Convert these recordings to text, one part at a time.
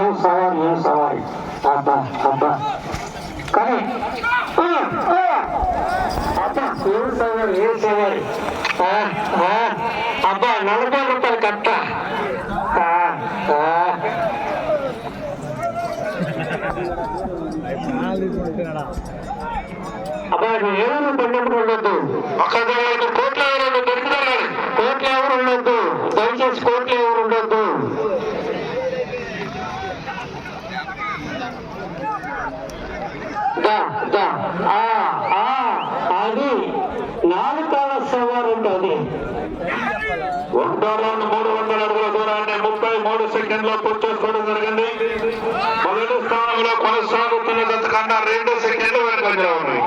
ఏం సవారి అబ్బా అబ్బా కానీ అబ్బా ఏం సవారి అబ్బా 40 రూపాయలు కట్ట అబ్బా ఏమైనా పండుగ ఉండొద్దు అక్కడ కోట్ల ఎవరు దొరుకుతున్నాడు కోట్ల ఎవరు ఉండొద్దు దయచేసి కోట్ల ఎవరు ఉండొద్దు అది 4 కాల సవారు ఉంటుంది 300 అడుగుల దూరాన్ని 33 సెకండ్లో పూర్తి చేసుకోవడం జరిగింది. మొదటి స్థానంలో కొనసాగుతున్న కన్నా 2 సెకండ్లు వెనుకంజలో ఉన్నాయి.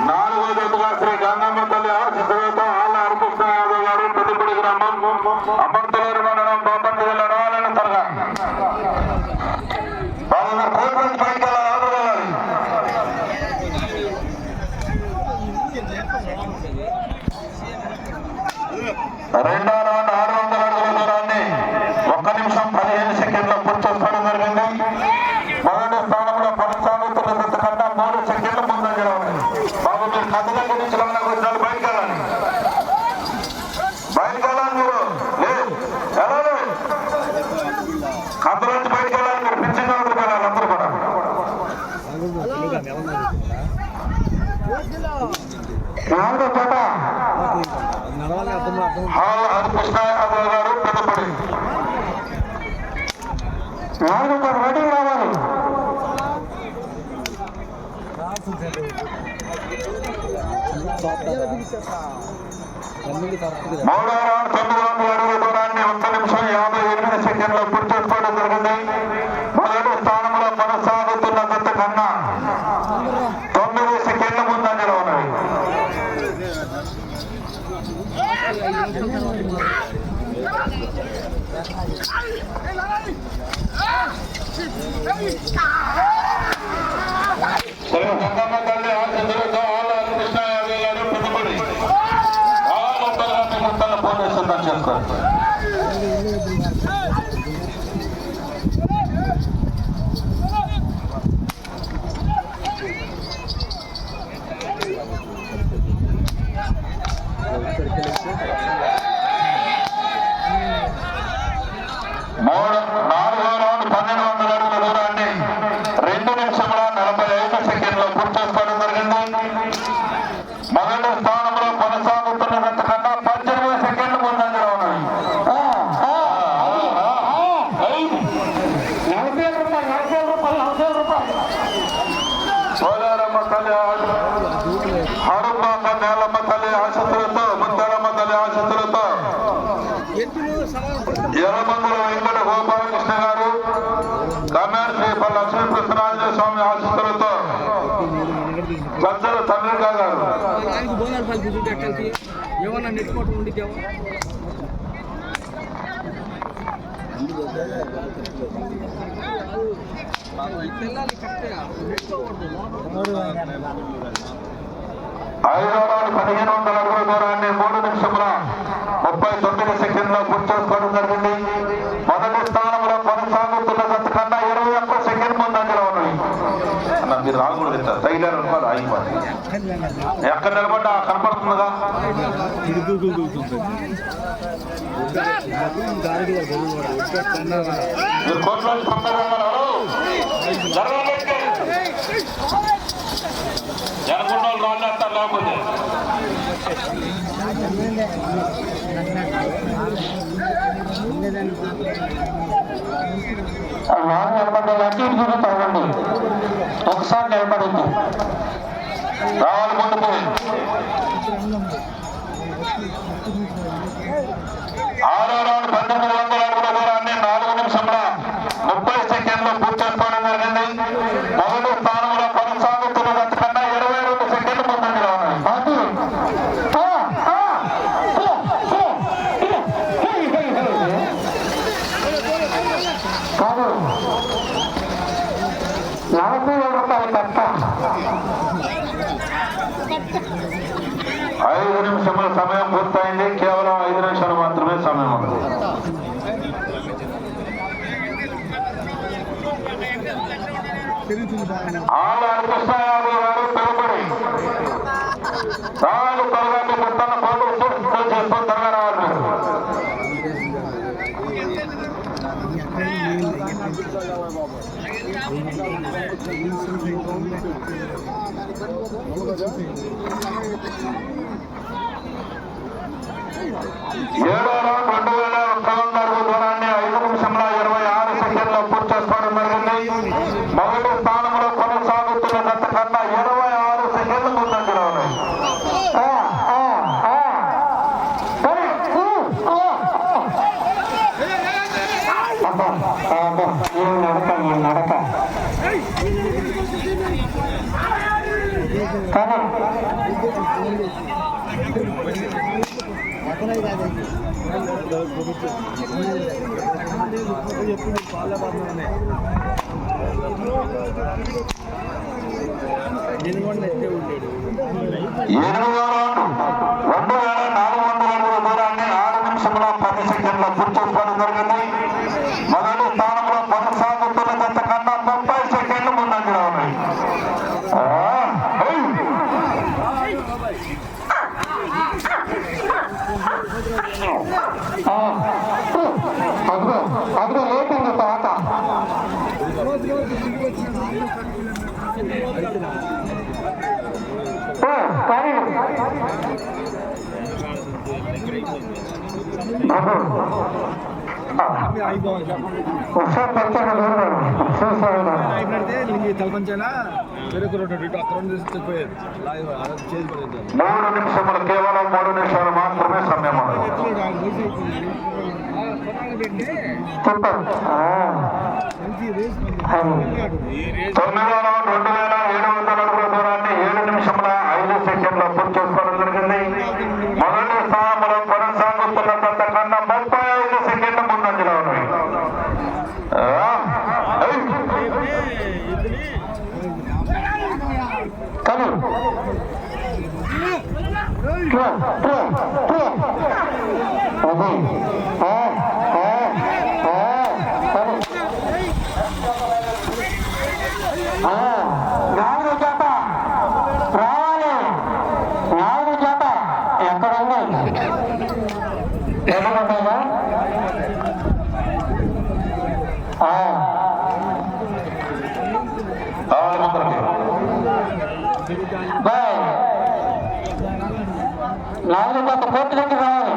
4వ జతగా శ్రీ గంగమ్మ తల్లి ఆశీస్సులతో ఆళ్ళ హరికృష్ణ యాదవ్ గారు పెద్దపూడి గ్రామం అమర్తలూరు మండలం బాపట్ల జిల్లా రావాలని త్వరగా రెండో రౌండ్ 600 అడుగుల దూరాన్ని 1 నిమిషం 15 సెకండ్లో పూర్తి చేసుకోవడం జరిగింది. మొదటి స్థానంలో కొనసాగుతున్న జత కన్నా 3 సెకండ్ల ముందంజలో ఉన్నాయి. బాబు మీరు కథల గురించి వచ్చిన బయటకు వెళ్ళాలి మీరు వెళ్ళాలి కథల నుంచి బయటకు వెళ్ళాలి మీరు పిచ్చిన వెళ్ళాలి అందరూ కూడా. హరికృష్ణ యాదవ్ గారు పెద్దపడి 4 రెడీ రావాలి. మూడో రౌండ్ 900 అడుగుల దూరాన్ని 1 నిమిషం 58 సెకండ్లో పూర్తి చేసుకోవడం జరిగింది. మొదటి స్థానంలో కొనసాగుతున్న జత కన్నా 9 సెకండ్ల ముందంజలో ఉన్నాయి. గంగమ్మ తల్లి ఆశీస్సులతో ఆళ్ళ హరికృష్ణ యాదవ్ గారు పెద్దపడి ఫోన్ సిద్ధం చేసుకోండి. నాలుగో రౌండ్ 1200 అడుగుల దూరాన్ని 2 నిమిషముల 45 సెకండ్లో పూర్తి చేసుకోవడం జరిగింది. మొదటి స్థానంలో కొనసాగుతున్న జత కన్నా 18 సెకండ్ల ముందంజలో ఉన్నాయి. 40 రూపాయలు సోలారమ్మ తల్లి హరుబాక నేలమ్మ తల్లి ఆశతులతో ముద్దలమ్మ తల్లి ఆశతులతో ఎర్రమందుల వెంకట గోపాలకృష్ణ గారు కమేర్ శ్రీ లక్ష్మీకృష్ణరాజ స్వామి ఆశీస్సులతో గజ్జల చంద్రిక గారు ఐదో రౌండ్ 1500 అడుగుల దూరాన్ని 3 నిమిషముల 39 సెకండ్లో పూర్తి చేసుకోవడం జరిగింది. మొదటి స్థానంలో కొనసాగుతున్న జత కన్నా 21 సెకండ్ ముందంజలో ఉన్నాయి. అన్న మీరు రాకూడదు తగిలారు అనుకోదు ఆగిపోదు ఎక్కడ నిలబడ్డా కనపడుతుందిగా. మీరు కోట్లో జనకుండా మాట్లాడతారు లేకపోతే నిలబడ్డాలంటే ఒకసారి నిలబడింది రావాలి ముందుకు. 6వ రౌండ్ 1900 అడుగుల దూరాన్ని 4 నిమిషంలో 30 సెకండ్లో పూర్తి చేసుకోవడం జరిగింది. మొదటి స్థానంలో కొనసాగుతున్న జత కన్నా 22 సెకండ్లు ముందంజలో ఉన్నాయి. కాదు 47 రూపాయలు కట్ట 5 నిమిషముల సమయం పూర్తయింది. కేవలం 5 నిమిషాలు మాత్రమే సమయం ఉంది. ఆళ్ళ కృష్ణయాదవ్ గారు పెరుగుబడి నాలుగు తరగతి మొత్తం పోటీ చేస్తూ త్వరగా రావాలి. ఏడో రౌండ్ 2100 అడుగుల దూరాన్ని 5 నిమిషంల 26 సెకండ్లో పూర్తి చేసుకోవడం జరిగింది. మొదటి స్థానంలో కొనసాగుతున్న గత కన్నా 26 సెకండ్లు ముందంజలో ఉన్నాయి. నడక మొదటి స్థానంలో కొనసాగుతున్న గత కన్నా 30 సెకండ్లు ముందంజలో ఉన్నాయి. అదిగో లేపింది తర్వాత తలపంచేలా వేరే అక్కడ 3 నిమిషములు కేవలం 3 నిమిషాలు మాత్రమే సమయం ఉన్నది. 9వ రౌండ్ 2700 అడుగుల దూరాన్ని 7 నిమిషముల 5 సెకండ్లో పూర్తి చేసుకోవడం జరిగింది. మొదటి స్థానంలో కొనసాగుతున్న గత కన్నా 35 సెకండ్ల ముందంజలో ఉన్నాయి. కానీ నాలుగు జత రావాలి. 4 జత ఎక్కడుంది ఎదుగుంటుందా? నాలుగు జత పూర్తిలోకి రావాలి.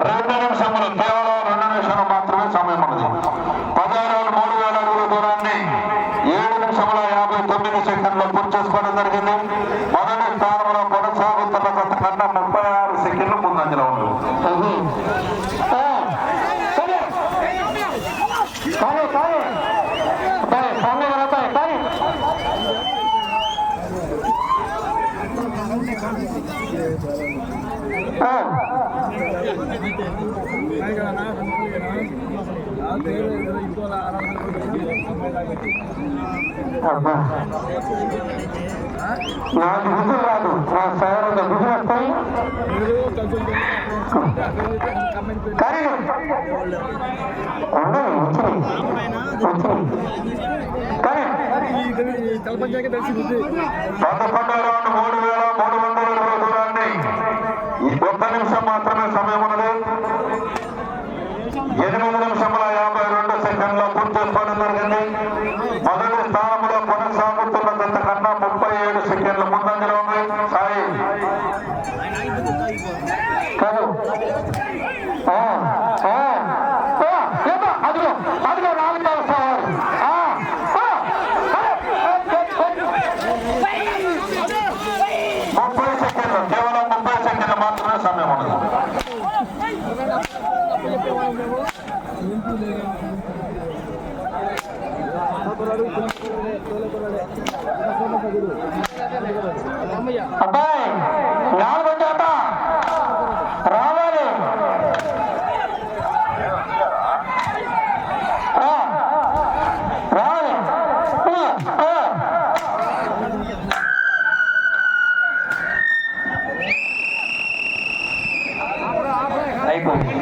2 నిమిషములు కేవలం 2 నిమిషాలు మాత్రమే సమయం ఉన్నది. 16 3000 అడుగుల దూరాన్ని 7 నిమిషముల 59 సెకండ్లో పూర్తి చేసుకోవడం జరిగింది. మొదటి స్థానంలో కొనసాగుతున్న గత కన్నా 36 సెకండ్లు ముందంజలో ఉంది. నాకు బుద్ధి రాదు. నా సార్ బుద్ధి వస్తాయి కానీ 11 రౌండ్ 3300 దూరాన్ని 1 నిమిషం మాత్రమే సమయం ఉన్నది. 8 నిమిషముల 52 సెకండ్లో పూర్తి చేసుకోవడం జరిగింది. మొదటి స్థానంలో కొనసాగుతున్న గత కన్నా 37 సెకండ్ల ముందంజలో ఉన్నాయి. సాయి అదిగో అదిగో 4వ సవాలు 30 సెకండ్లు కేవలం 30 సెకండ్లు మాత్రమే సమయం ఉన్నది. అబ్బాయి 4వ జత రావాలి. రావాలి అయిపోయింది.